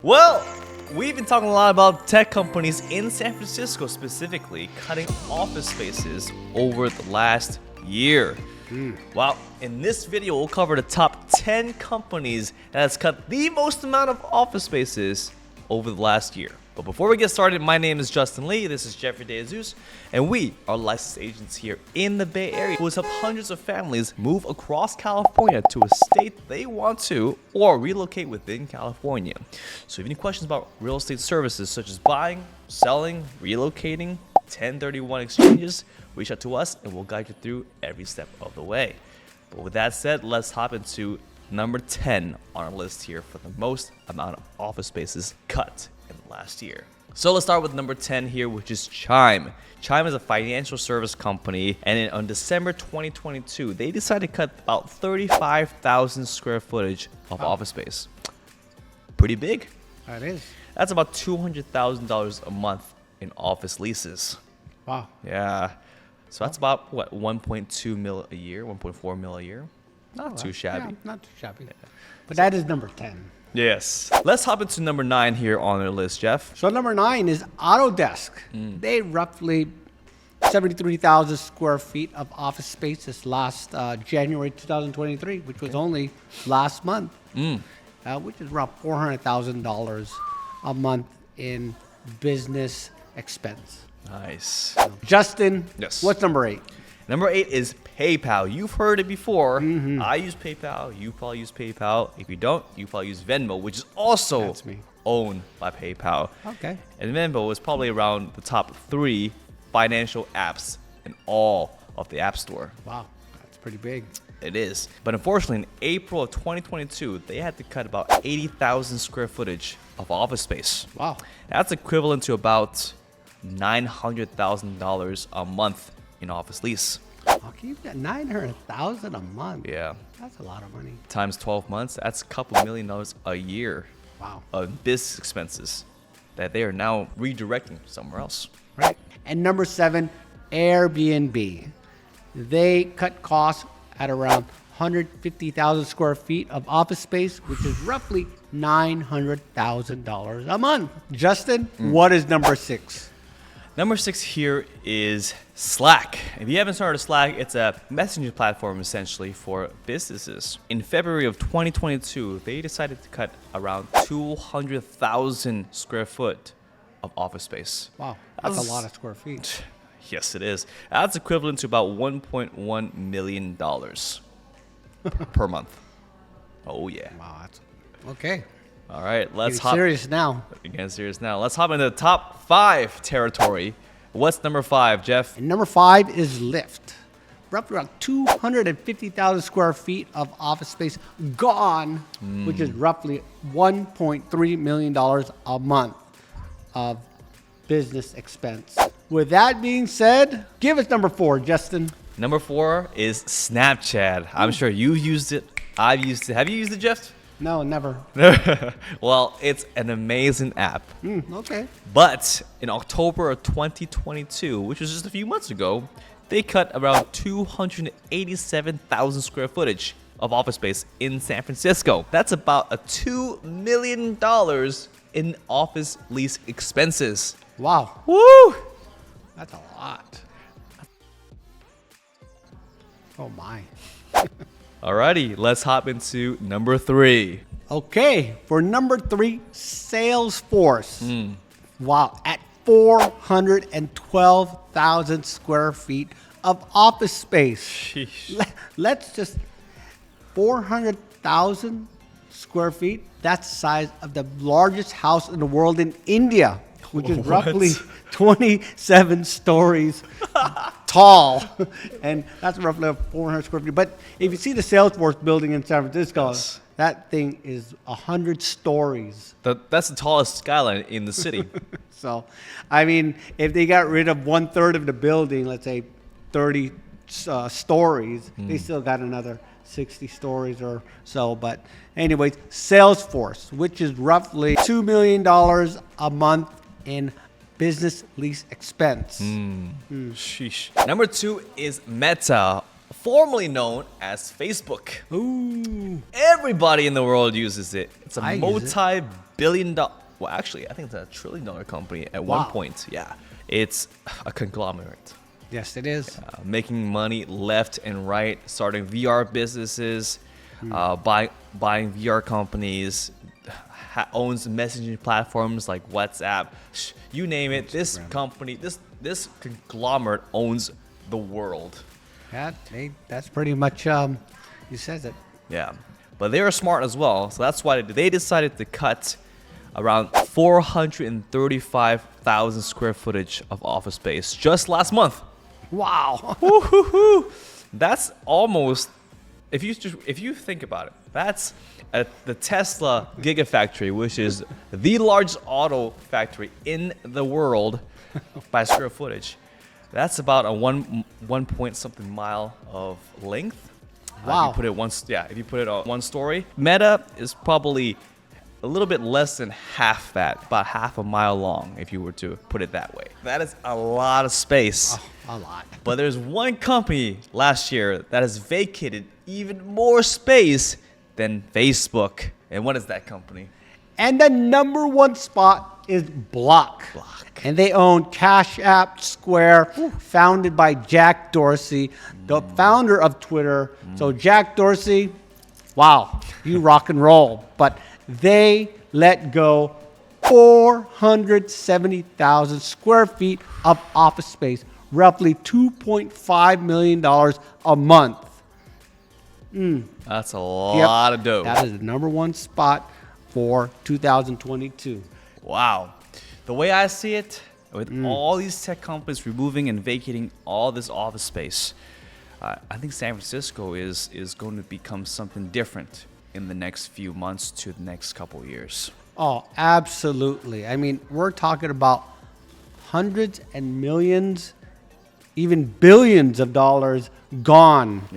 Well, we've been talking a lot about tech companies in San Francisco specifically cutting office spaces over the last year. Well, in this video, we'll cover the top 10 companies that has cut the most amount of office spaces over the last year. But before we get started, my name is Justin Lee, this is Jeffrey DeJesus, and we are licensed agents here in the Bay Area who has helped hundreds of families move across California to a state they want to or relocate within California. So if you have any questions about real estate services such as buying, selling, relocating, 1031 exchanges, reach out to us and we'll guide you through every step of the way. But with that said, let's hop into number 10 on our list here for the most amount of office spaces cut in the last year. So let's start with number 10 here, which is Chime. Chime is a financial service company, and on December 2022, they decided to cut about 35,000 square footage of office space. Pretty big. That is. That's about $200,000 a month in office leases. Wow. Yeah. So that's about, what, 1.2 mil a year, 1.4 mil a year? Not too shabby. Yeah, not too shabby. But that is number 10. Yes. Let's hop into number 9 here on our list, Jeff. So number 9 is Autodesk. They roughly 73,000 square feet of office space this last January 2023, which was only last month, which is around $400,000 a month in business expense. Nice. Justin, Yes. what's number 8? Number 8 is PayPal. You've heard it before. I use PayPal. You probably use PayPal. If you don't, you probably use Venmo, which is also That's me. owned by PayPal. Okay. And Venmo is probably around the top 3 financial apps in all of the App Store. Wow, that's pretty big. It is. But unfortunately, in April of 2022, they had to cut about 80,000 square footage of office space. Wow. That's equivalent to about $900,000 a month in office lease. Okay, you've got $900,000 a month. Yeah. That's a lot of money. Times 12 months, that's a couple $1 million a year Wow. of business expenses that they are now redirecting somewhere else. Right. And number 7, Airbnb. They cut costs at around 150,000 square feet of office space, which is roughly $900,000 a month. Justin, what is number 6? Number 6 here is Slack. If you haven't started Slack, it's a messaging platform essentially for businesses. In February of 2022, they decided to cut around 200,000 square foot of office space. Wow, that's a lot of square feet. Yes, it is. That's equivalent to about $1.1 million per month. Oh, yeah. Wow, that's okay. All right, let's Getting hop. serious now. Getting serious now. Let's hop into the top 5 territory. What's number 5, Jeff? And number 5 is Lyft. Roughly around 250,000 square feet of office space gone, which is roughly $1.3 million a month of business expense. With that being said, give us number 4, Justin. Number 4 is Snapchat. I'm sure you used it. I've used it. Have you used it, Jeff? No, never. Well, it's an amazing app. Okay. But in October of 2022, which was just a few months ago, they cut around 287,000 square footage of office space in San Francisco. That's about a $2 million in office lease expenses. Wow. Woo! That's a lot. Oh, my. Alrighty, let's hop into number 3. Okay, for number 3, Salesforce. Wow, at 412,000 square feet of office space. Sheesh. Let's just 400,000 square feet. That's the size of the largest house in the world in India, which is What? roughly 27 stories tall, and that's roughly 400 square feet. But if you see the Salesforce building in San Francisco, Yes. that thing is 100 stories. That's the tallest skyline in the city. So, I mean, if they got rid of 1/3 of the building, let's say 30 stories, they still got another 60 stories or so. But anyways, Salesforce, which is roughly $2 million a month in business lease expense. Sheesh. Number 2 is Meta, formerly known as Facebook. Ooh. Everybody in the world uses it. It's a I use it. billion dollar. Well, actually, I think it's a $1 trillion company at one point. Yeah, it's a conglomerate. Yes, it is. Making money left and right, starting VR businesses, buying VR companies, owns messaging platforms like WhatsApp, you name it. This company, this conglomerate owns the world. That's pretty much you says it. Yeah, but they are smart as well, so that's why they decided to cut around 435,000 square footage of office space just last month. Wow. Woo-hoo-hoo. That's almost, if you think about it, that's at the Tesla Gigafactory, which is the largest auto factory in the world by square footage. That's about a one point something mile of length. Wow. If you put it on one story. Meta is probably a little bit less than half that, about half a mile long, if you were to put it that way. That is a lot of space. A lot. But there's one company last year that has vacated even more space than Facebook. And what is that company? And the number one spot is Block. And they own Cash App Square, founded by Jack Dorsey, the founder of Twitter. So Jack Dorsey, wow, you rock and roll. But they let go 470,000 square feet of office space, roughly $2.5 million a month. That's a lot of dough. That is the number one spot for 2022. Wow. The way I see it, with all these tech companies removing and vacating all this office space, I think San Francisco is going to become something different in the next few months to the next couple years. Oh, absolutely. I mean, we're talking about hundreds and millions, even billions of dollars gone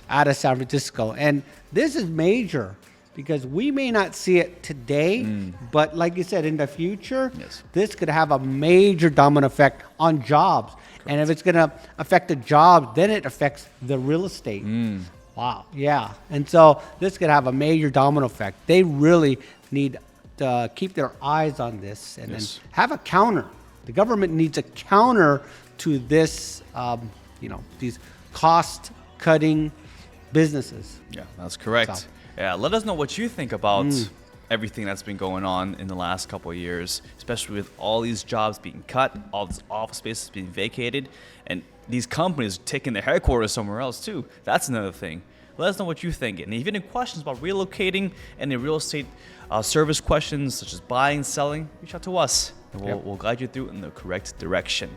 out of San Francisco. And this is major because we may not see it today, but like you said, in the future, this could have a major domino effect on jobs. Correct. And if it's going to affect the jobs, then it affects the real estate. Wow. Yeah. And so this could have a major domino effect. They really need to keep their eyes on this and then have a counter. The government needs a counter to this, these cost-cutting businesses. Yeah, that's correct. So. Yeah, let us know what you think about everything that's been going on in the last couple of years, especially with all these jobs being cut, all this office spaces being vacated, and these companies taking their headquarters somewhere else too. That's another thing. Let us know what you think. And if you have any questions about relocating, any real estate service questions such as buying, selling, reach out to us. And we'll guide you through in the correct direction.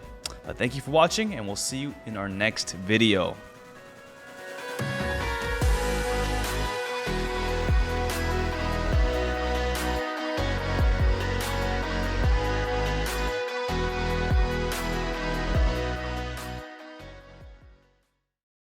Thank you for watching, and we'll see you in our next video.